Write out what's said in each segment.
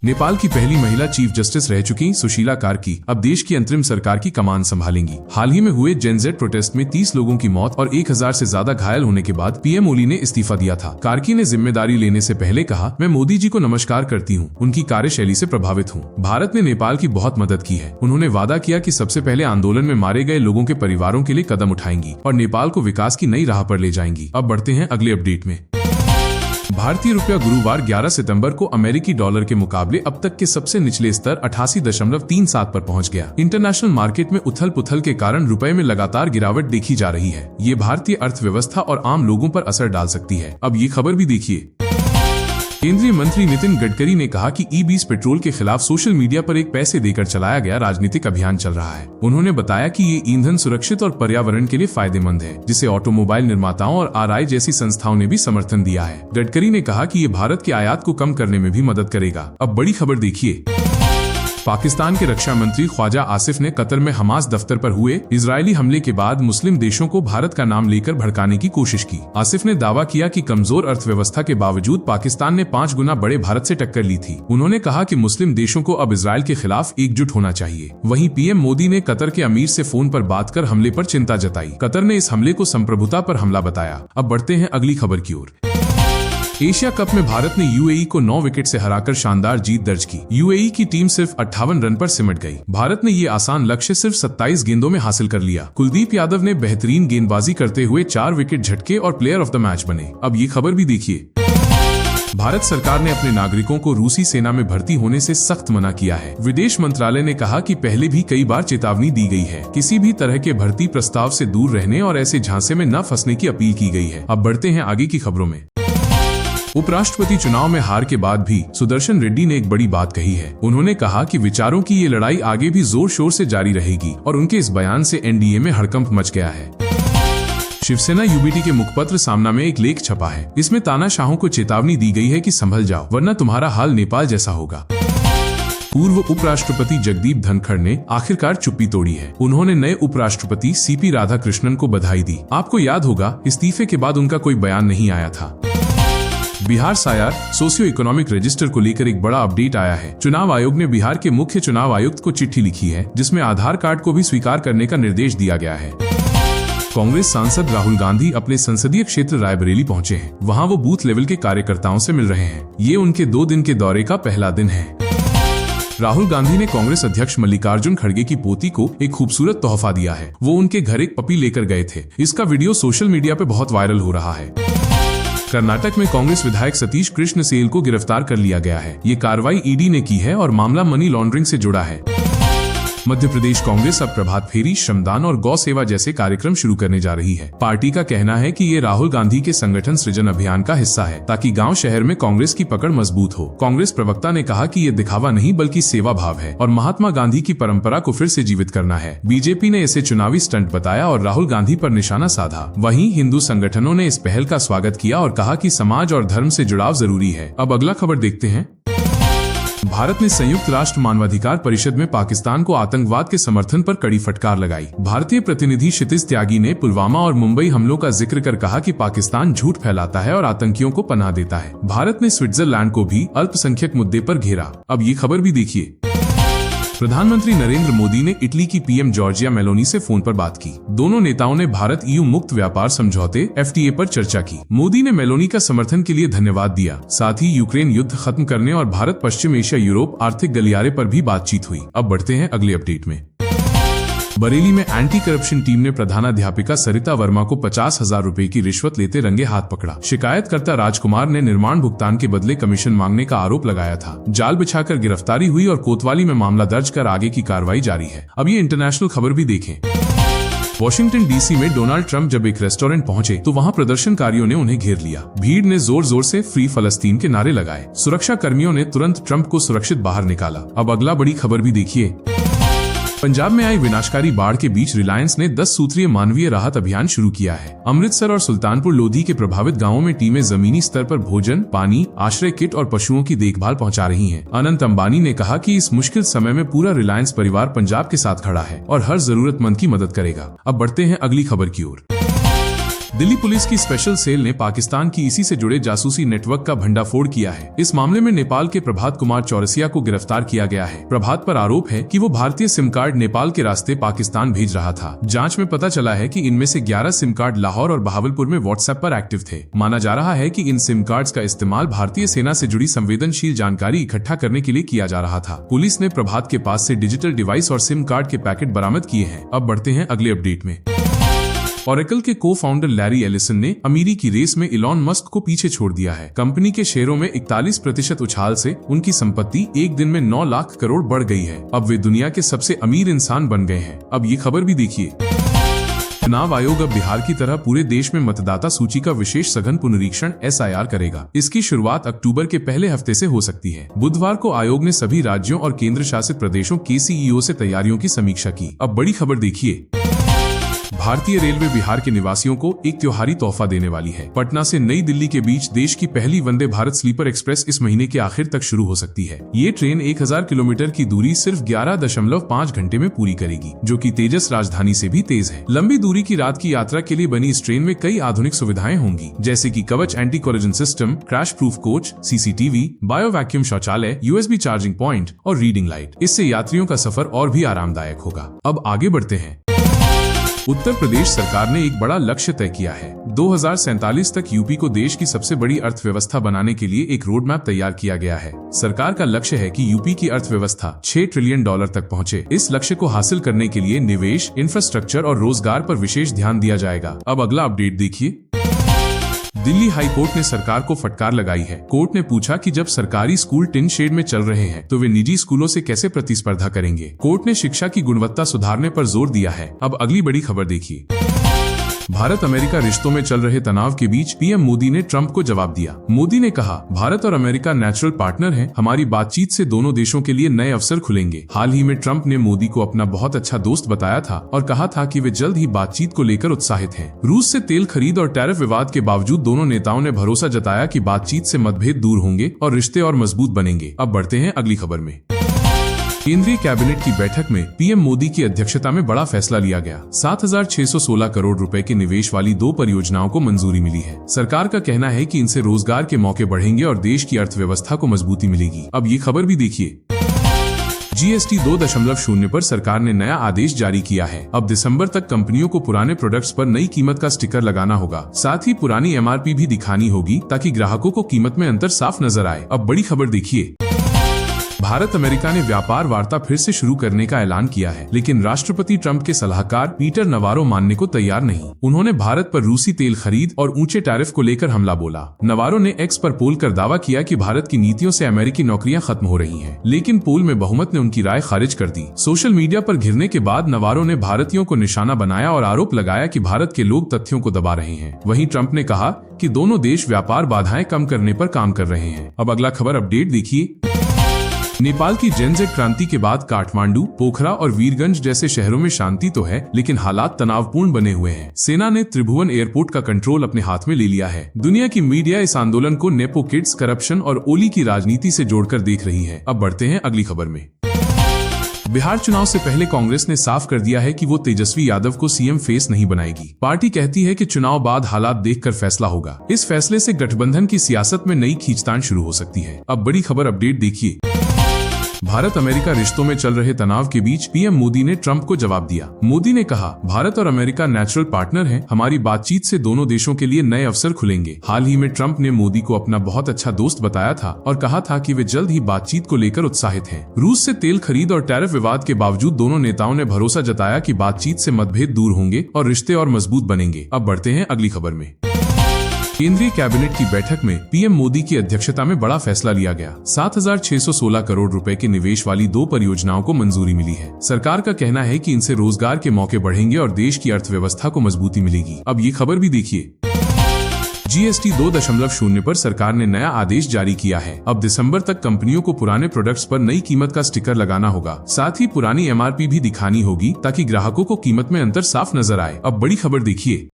नेपाल की पहली महिला चीफ जस्टिस रह चुकी सुशीला कार्की अब देश की अंतरिम सरकार की कमान संभालेंगी। हाल ही में हुए जेनजेड प्रोटेस्ट में 30 लोगों की मौत और 1000 से ज्यादा घायल होने के बाद पीएम ओली ने इस्तीफा दिया था। कार्की ने जिम्मेदारी लेने से पहले कहा, मैं मोदी जी को नमस्कार करती हूँ, उनकी कार्यशैली से प्रभावित हूँ। भारत ने नेपाल की बहुत मदद की है। उन्होंने वादा किया कि सबसे पहले आंदोलन में मारे गए लोगों के परिवारों के लिए कदम उठाएंगी और नेपाल को विकास की नई राह पर ले जाएंगी। अब बढ़ते हैं अगले अपडेट में। भारतीय रुपया गुरुवार 11 सितंबर को अमेरिकी डॉलर के मुकाबले अब तक के सबसे निचले स्तर 88.37 पर पहुंच गया। इंटरनेशनल मार्केट में उथल पुथल के कारण रुपए में लगातार गिरावट देखी जा रही है। ये भारतीय अर्थव्यवस्था और आम लोगों पर असर डाल सकती है। अब ये खबर भी देखिए। केंद्रीय मंत्री नितिन गडकरी ने कहा कि ई-20 पेट्रोल के खिलाफ सोशल मीडिया पर एक पैसे देकर चलाया गया राजनीतिक अभियान चल रहा है। उन्होंने बताया कि ये ईंधन सुरक्षित और पर्यावरण के लिए फायदेमंद है, जिसे ऑटोमोबाइल निर्माताओं और आरआई जैसी संस्थाओं ने भी समर्थन दिया है। गडकरी ने कहा कि ये भारत के आयात को कम करने में भी मदद करेगा। अब बड़ी खबर देखिए। पाकिस्तान के रक्षा मंत्री ख्वाजा आसिफ ने कतर में हमास दफ्तर पर हुए इजरायली हमले के बाद मुस्लिम देशों को भारत का नाम लेकर भड़काने की कोशिश की। आसिफ ने दावा किया कि कमजोर अर्थव्यवस्था के बावजूद पाकिस्तान ने 5 गुना बड़े भारत से टक्कर ली थी। उन्होंने कहा कि मुस्लिम देशों को अब इजरायल के खिलाफ एकजुट होना चाहिए। वहीं पीएम मोदी ने कतर के अमीर से फोन पर बात कर हमले पर चिंता जताई। कतर ने इस हमले को संप्रभुता पर हमला बताया। अब बढ़ते हैं अगली खबर की ओर। एशिया कप में भारत ने यूएई को 9 विकेट से हराकर शानदार जीत दर्ज की। यूएई की टीम सिर्फ 58 रन पर सिमट गई। भारत ने ये आसान लक्ष्य सिर्फ 27 गेंदों में हासिल कर लिया। कुलदीप यादव ने बेहतरीन गेंदबाजी करते हुए 4 विकेट झटके और प्लेयर ऑफ द मैच बने। अब ये खबर भी देखिए। भारत सरकार ने अपने नागरिकों को रूसी सेना में भर्ती होने से सख्त मना किया है। विदेश मंत्रालय ने कहा कि पहले भी कई बार चेतावनी दी गई है। किसी भी तरह के भर्ती प्रस्ताव से दूर रहने और ऐसे झांसे में न फंसने की अपील की गई है। अब बढ़ते हैं आगे की खबरों में। उपराष्ट्रपति चुनाव में हार के बाद भी सुदर्शन रेड्डी ने एक बड़ी बात कही है। उन्होंने कहा कि विचारों की ये लड़ाई आगे भी जोर शोर से जारी रहेगी और उनके इस बयान से एनडीए में हड़कंप मच गया है। शिवसेना यूबीटी के मुखपत्र सामना में एक लेख छपा है। इसमें तानाशाहों को चेतावनी दी गई है कि संभल जाओ, वरना तुम्हारा हाल नेपाल जैसा होगा। पूर्व उपराष्ट्रपति जगदीप धनखड़ ने आखिरकार चुप्पी तोड़ी है। उन्होंने नए उपराष्ट्रपति सीपी राधाकृष्णन को बधाई दी। आपको याद होगा, इस्तीफे के बाद उनका कोई बयान नहीं आया था। बिहार सायार सोशियो इकोनॉमिक रजिस्टर को लेकर एक बड़ा अपडेट आया है। चुनाव आयोग ने बिहार के मुख्य चुनाव आयुक्त को चिट्ठी लिखी है, जिसमें आधार कार्ड को भी स्वीकार करने का निर्देश दिया गया है। कांग्रेस सांसद राहुल गांधी अपने संसदीय क्षेत्र रायबरेली पहुंचे हैं। वहां वो बूथ लेवल के कार्यकर्ताओं से मिल रहे हैं। ये उनके 2 दिन के दौरे का पहला दिन है। राहुल गांधी ने कांग्रेस अध्यक्ष मल्लिकार्जुन खड़गे की पोती को एक खूबसूरत तोहफा दिया है। वो उनके घर एक पपी लेकर गए थे। इसका वीडियो सोशल मीडिया पे बहुत वायरल हो रहा है। कर्नाटक में कांग्रेस विधायक सतीश कृष्ण सेल को गिरफ्तार कर लिया गया है। ये कार्रवाई ईडी ने की है और मामला मनी लॉन्ड्रिंग से जुड़ा है। मध्य प्रदेश कांग्रेस अब प्रभात फेरी, श्रमदान और गौ सेवा जैसे कार्यक्रम शुरू करने जा रही है। पार्टी का कहना है कि ये राहुल गांधी के संगठन सृजन अभियान का हिस्सा है, ताकि गांव शहर में कांग्रेस की पकड़ मजबूत हो। कांग्रेस प्रवक्ता ने कहा कि ये दिखावा नहीं बल्कि सेवा भाव है और महात्मा गांधी की परंपरा को फिर से जीवित करना है। बीजेपी ने इसे चुनावी स्टंट बताया और राहुल गांधी पर निशाना साधा। वहीं हिंदू संगठनों ने इस पहल का स्वागत किया और कहा कि समाज और धर्म से जुड़ाव जरूरी है। अब अगला खबर देखते हैं। भारत ने संयुक्त राष्ट्र मानवाधिकार परिषद में पाकिस्तान को आतंकवाद के समर्थन पर कड़ी फटकार लगाई। भारतीय प्रतिनिधि क्षितिज त्यागी ने पुलवामा और मुंबई हमलों का जिक्र कर कहा कि पाकिस्तान झूठ फैलाता है और आतंकियों को पनाह देता है। भारत ने स्विट्जरलैंड को भी अल्पसंख्यक मुद्दे पर घेरा। अब ये खबर भी देखिए। प्रधानमंत्री नरेंद्र मोदी ने इटली की पीएम जॉर्जिया मेलोनी से फोन पर बात की। दोनों नेताओं ने भारत ईयू मुक्त व्यापार समझौते (FTA) पर चर्चा की। मोदी ने मेलोनी का समर्थन के लिए धन्यवाद दिया। साथ ही यूक्रेन युद्ध खत्म करने और भारत पश्चिम एशिया यूरोप आर्थिक गलियारे पर भी बातचीत हुई। अब बढ़ते हैं अगले अपडेट में। बरेली में एंटी करप्शन टीम ने प्रधानाध्यापिका सरिता वर्मा को 50,000 रुपए की रिश्वत लेते रंगे हाथ पकड़ा। शिकायतकर्ता राजकुमार ने निर्माण भुगतान के बदले कमीशन मांगने का आरोप लगाया था। जाल बिछाकर गिरफ्तारी हुई और कोतवाली में मामला दर्ज कर आगे की कार्रवाई जारी है। अब ये इंटरनेशनल खबर भी देखें। वॉशिंगटन डीसी में डोनाल्ड ट्रंप जब एक रेस्टोरेंट पहुंचे तो वहां प्रदर्शनकारियों ने उन्हें घेर लिया। भीड़ ने जोर जोर से फ्री फलस्तीन के नारे लगाए। सुरक्षा कर्मियों ने तुरंत ट्रंप को सुरक्षित बाहर निकाला। अब अगला बड़ी खबर भी देखिए। पंजाब में आई विनाशकारी बाढ़ के बीच रिलायंस ने 10 सूत्रीय मानवीय राहत अभियान शुरू किया है। अमृतसर और सुल्तानपुर लोधी के प्रभावित गांवों में टीमें जमीनी स्तर पर भोजन, पानी, आश्रय किट और पशुओं की देखभाल पहुंचा रही हैं। अनंत अंबानी ने कहा कि इस मुश्किल समय में पूरा रिलायंस परिवार पंजाब के साथ खड़ा है और हर जरूरतमंद की मदद करेगा। अब बढ़ते हैं अगली खबर की ओर। दिल्ली पुलिस की स्पेशल सेल ने पाकिस्तान की इसी से जुड़े जासूसी नेटवर्क का भंडाफोड़ किया है। इस मामले में नेपाल के प्रभात कुमार चौरसिया को गिरफ्तार किया गया है। प्रभात पर आरोप है कि वो भारतीय सिम कार्ड नेपाल के रास्ते पाकिस्तान भेज रहा था। जांच में पता चला है कि इनमें से 11 सिम कार्ड लाहौर और बहावलपुर में व्हाट्सएप पर एक्टिव थे। माना जा रहा है कि इन सिम कार्ड्स का इस्तेमाल भारतीय सेना से जुड़ी संवेदनशील जानकारी इकट्ठा करने के लिए किया जा रहा था। पुलिस ने प्रभात के पास से डिजिटल डिवाइस और सिम कार्ड के पैकेट बरामद किए हैं। अब बढ़ते हैं अगले अपडेट में। ओरेकल के को फाउंडर लैरी एलिसन ने अमीरी की रेस में इलॉन मस्क को पीछे छोड़ दिया है। कंपनी के शेयरों में 41% उछाल से उनकी संपत्ति एक दिन में 9 लाख करोड़ बढ़ गई है। अब वे दुनिया के सबसे अमीर इंसान बन गए हैं। अब ये खबर भी देखिए। चुनाव आयोग अब बिहार की तरह पूरे देश में मतदाता सूची का विशेष सघन पुनरीक्षण SIR करेगा। इसकी शुरुआत अक्टूबर के पहले हफ्ते से हो सकती है। बुधवार को आयोग ने सभी राज्यों और केंद्र शासित प्रदेशों के CEO से तैयारियों की समीक्षा की। अब बड़ी खबर देखिए। भारतीय रेलवे बिहार के निवासियों को एक त्योहारी तोहफा देने वाली है। पटना से नई दिल्ली के बीच देश की पहली वंदे भारत स्लीपर एक्सप्रेस इस महीने के आखिर तक शुरू हो सकती है। ये ट्रेन 1000 किलोमीटर की दूरी सिर्फ 11.5 घंटे में पूरी करेगी, जो कि तेजस राजधानी से भी तेज है। लंबी दूरी की रात की यात्रा के लिए बनी इस ट्रेन में कई आधुनिक सुविधाएं होंगी, जैसे कि कवच anti collision system, crash proof coach, CCTV, bio vacuum शौचालय, USB चार्जिंग पॉइंट और रीडिंग लाइट। इससे यात्रियों का सफर और भी आरामदायक होगा। अब आगे बढ़ते हैं। उत्तर प्रदेश सरकार ने एक बड़ा लक्ष्य तय किया है। 2047 तक यूपी को देश की सबसे बड़ी अर्थव्यवस्था बनाने के लिए एक रोड मैप तैयार किया गया है। सरकार का लक्ष्य है कि यूपी की अर्थव्यवस्था $6 ट्रिलियन तक पहुंचे। इस लक्ष्य को हासिल करने के लिए निवेश, इंफ्रास्ट्रक्चर और रोजगार पर विशेष ध्यान दिया जाएगा। अब अगला अपडेट देखिए। दिल्ली हाई कोर्ट ने सरकार को फटकार लगाई है। कोर्ट ने पूछा कि जब सरकारी स्कूल टिन शेड में चल रहे हैं तो वे निजी स्कूलों से कैसे प्रतिस्पर्धा करेंगे। कोर्ट ने शिक्षा की गुणवत्ता सुधारने पर जोर दिया है। अब अगली बड़ी खबर देखिए। भारत अमेरिका रिश्तों में चल रहे तनाव के बीच पीएम मोदी ने ट्रंप को जवाब दिया। मोदी ने कहा, भारत और अमेरिका नेचुरल पार्टनर हैं। हमारी बातचीत से दोनों देशों के लिए नए अवसर खुलेंगे। हाल ही में ट्रंप ने मोदी को अपना बहुत अच्छा दोस्त बताया था और कहा था कि वे जल्द ही बातचीत को लेकर उत्साहित हैं। रूस से तेल खरीद और टैरिफ विवाद के बावजूद दोनों नेताओं ने भरोसा जताया कि बातचीत से मतभेद दूर होंगे और रिश्ते और मजबूत बनेंगे। अब बढ़ते हैं अगली खबर में। केंद्रीय कैबिनेट की बैठक में पीएम मोदी की अध्यक्षता में बड़ा फैसला लिया गया। 7,616 करोड़ रुपए के निवेश वाली 2 परियोजनाओं को मंजूरी मिली है। सरकार का कहना है कि इनसे रोजगार के मौके बढ़ेंगे और देश की अर्थव्यवस्था को मजबूती मिलेगी। अब ये खबर भी देखिए। GST 2.0 पर सरकार ने नया आदेश जारी किया है। अब दिसंबर तक कंपनियों को पुराने प्रोडक्ट्स पर नई कीमत का स्टिकर लगाना होगा। साथ ही पुरानी MRP भी दिखानी होगी ताकि ग्राहकों को कीमत में अंतर साफ नजर आए। अब बड़ी खबर देखिए। भारत अमेरिका ने व्यापार वार्ता फिर से शुरू करने का ऐलान किया है, लेकिन राष्ट्रपति ट्रंप के सलाहकार पीटर नवारो मानने को तैयार नहीं। उन्होंने भारत पर रूसी तेल खरीद और ऊंचे टैरिफ को लेकर हमला बोला। नवारो ने X पर पोल कर दावा किया कि भारत की नीतियों से अमेरिकी नौकरियां खत्म हो रही हैं, लेकिन पोल में बहुमत ने उनकी राय खारिज कर दी। सोशल मीडिया पर घिरने के बाद नवारो ने भारतीयों को निशाना बनाया और आरोप लगाया कि भारत के लोग तथ्यों को दबा रहे हैं। वहीं ट्रंप ने कहा कि दोनों देश व्यापार बाधाएं कम करने पर काम कर रहे हैं। अब अगला खबर अपडेट देखिए। नेपाल की जेनजेड क्रांति के बाद काठमांडू, पोखरा और वीरगंज जैसे शहरों में शांति तो है, लेकिन हालात तनावपूर्ण बने हुए हैं। सेना ने त्रिभुवन एयरपोर्ट का कंट्रोल अपने हाथ में ले लिया है। दुनिया की मीडिया इस आंदोलन को नेपो किड्स, करप्शन और ओली की राजनीति से जोड़कर देख रही है। अब बढ़ते हैं अगली खबर में। बिहार चुनाव से पहले कांग्रेस ने साफ कर दिया है कि वो तेजस्वी यादव को सीएम फेस नहीं बनाएगी। पार्टी कहती है कि चुनाव बाद हालात देखकर फैसला होगा। इस फैसले से गठबंधन की सियासत में नई खींचतान शुरू हो सकती है। अब बड़ी खबर अपडेट देखिए। भारत अमेरिका रिश्तों में चल रहे तनाव के बीच पीएम मोदी ने ट्रंप को जवाब दिया। मोदी ने कहा, भारत और अमेरिका नेचुरल पार्टनर हैं। हमारी बातचीत से दोनों देशों के लिए नए अवसर खुलेंगे। हाल ही में ट्रंप ने मोदी को अपना बहुत अच्छा दोस्त बताया था और कहा था कि वे जल्द ही बातचीत को लेकर उत्साहित हैं। रूस से तेल खरीद और टैरिफ विवाद के बावजूद दोनों नेताओं ने भरोसा जताया कि बातचीत से मतभेद दूर होंगे और रिश्ते और मजबूत बनेंगे। अब बढ़ते हैं अगली खबर में। केंद्रीय कैबिनेट की बैठक में पीएम मोदी की अध्यक्षता में बड़ा फैसला लिया गया। 7,616 करोड़ रुपए के निवेश वाली 2 परियोजनाओं को मंजूरी मिली है। सरकार का कहना है कि इनसे रोजगार के मौके बढ़ेंगे और देश की अर्थव्यवस्था को मजबूती मिलेगी। अब ये खबर भी देखिए। GST 2.0 पर सरकार ने नया आदेश जारी किया है। अब दिसंबर तक कंपनियों को पुराने प्रोडक्ट्स पर नई कीमत का स्टिकर लगाना होगा। साथ ही पुरानी MRP भी दिखानी होगी ताकि ग्राहकों को कीमत में अंतर साफ नजर आए। अब बड़ी खबर देखिए।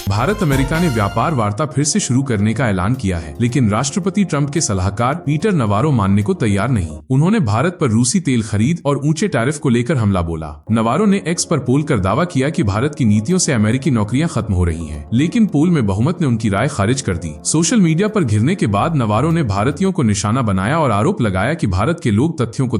भारत अमेरिका ने व्यापार वार्ता फिर से शुरू करने का ऐलान किया है, लेकिन राष्ट्रपति ट्रंप के सलाहकार पीटर नवारो मानने को तैयार नहीं। उन्होंने भारत पर रूसी तेल खरीद और ऊंचे टैरिफ को लेकर हमला बोला। नवारो ने एक्स पर पोल कर दावा किया कि भारत की नीतियों से अमेरिकी नौकरियां खत्म हो रही हैं, लेकिन पोल में बहुमत ने उनकी राय खारिज कर दी। सोशल मीडिया पर घिरने के बाद नवारो ने भारतीयों को निशाना बनाया और आरोप लगाया कि भारत के लोग तथ्यों को